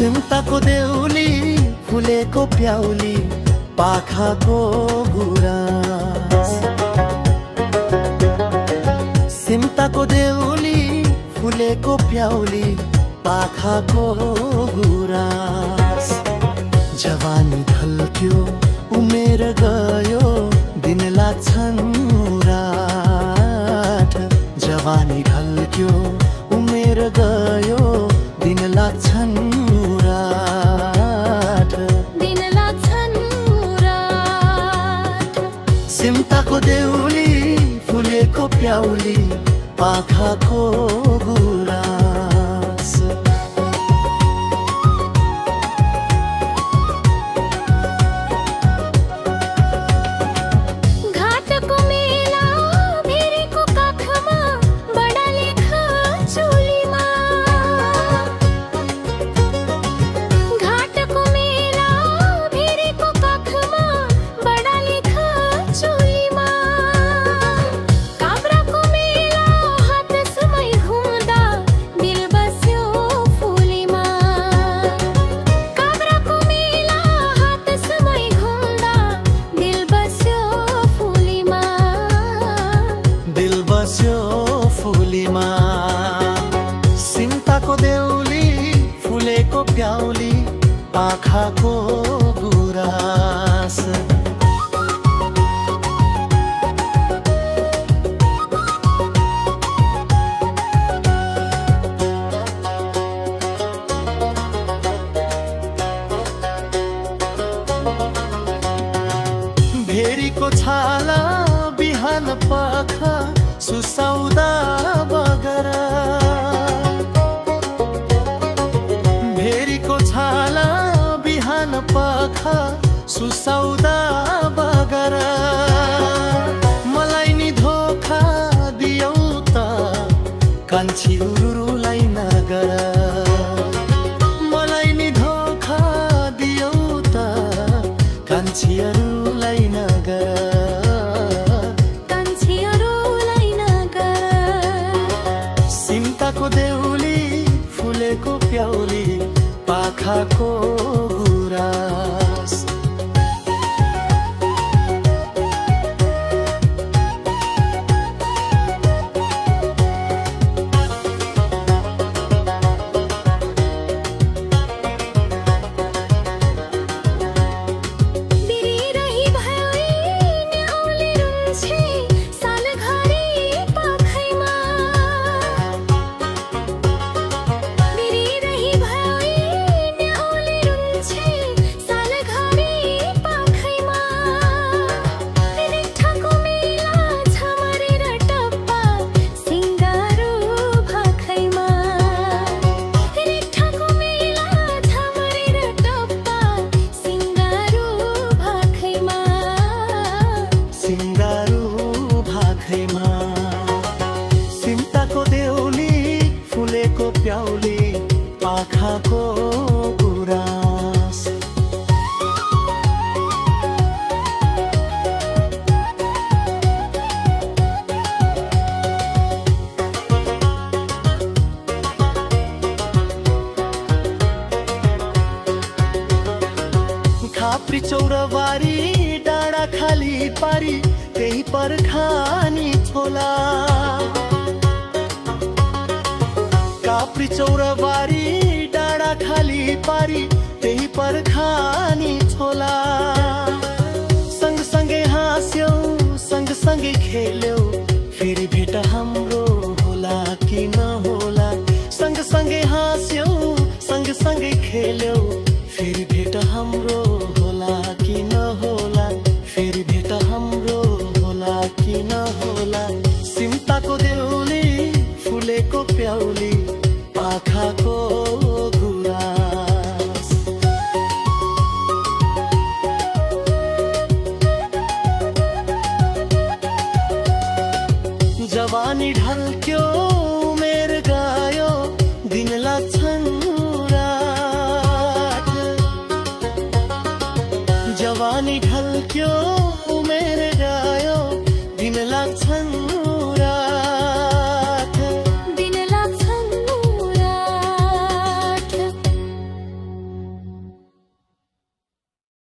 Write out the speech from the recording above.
सिमताको देउली फुलेको प्याउली पाखाको गुराँस। सिमताको देउली फुलेको प्याउली पाखाको गुराँस। जवानी ढल्क्यो उमेर गयो दिन लाग्छन् रात। जवानी ढल्क्यो उमेर गयो दिन लाग्छन् रात। दिन लाग्छन् रात। सिमताको देउली फुलेको प्याउली पाखाको गुराँस। घाटको मेला भेरेको काखमा बडा लेख चुलीमा। घाटको मेला भेरेको काखमा बडा लेख चुलीमा। काभ्राको मेला हात समय घुम्दा दिल बस्यो फुलीमा। काभ्राको मेला हात समय घुम्दा दिल बस्यो फुलीमा। दिल बस्यो फुलीमा। सिमताको देउली फुलेको प्याउली पाखाको गुराँस। भेरीको छाला बिहान पख सुसाउदा बगर। भेरीको छाला बिहान पख सुसाउदा बगर। मलाई नि धोखा दियौ त कान्छी उरुलाई नगर। मलाई नि धोखा दियौ त कान्छीहरूलाई नगर। कान्छीहरूलाई नगर। सिमताको देउली फुलेको प्याउली पाखाको गुराँस। बिरिरही भयो न्याउले रुन्छे सालघरी पाखैमा। बिरिरही भयो न्याउले रुन्छे सालघरी पाखैमा। रिठ्ठाको मेला झमरेर टप्पा सिङ्गारो भाखैमा। रिठ्ठाको मेला झमरेर टप्पा सिङ्गारो भाखैमा। सिङ्गारो भाखैमा। सिमताको देउली फुलेको प्याउली पाखाको गुराँस। खाप्री चौरबारी डाँडा खाली पारी त्यही पर्खानी छोला। काप्री चौरबारी डाँडा खाली पारी त्यही पर्खानी छोला। सँगसँगै हाँस्यौ सँगसँगै खेल्यौ फेरि भेट हाम्रो होला कि नहोला। सँगसँगै हाँस्यौ सँगसँगै खेल्यौ फेरि भेट हाम्रो होला कि नहोला। फेरि भेट हाम्रो होला कि नहोला। सिमताको देउली फुलेको प्याउली पाखाको गुराँस। जवानी ढल्क्यो उमेर गयो दिन लाग्छन् रात। जवानी ढल्क्यो उमेर गयो दिन लाग्छन्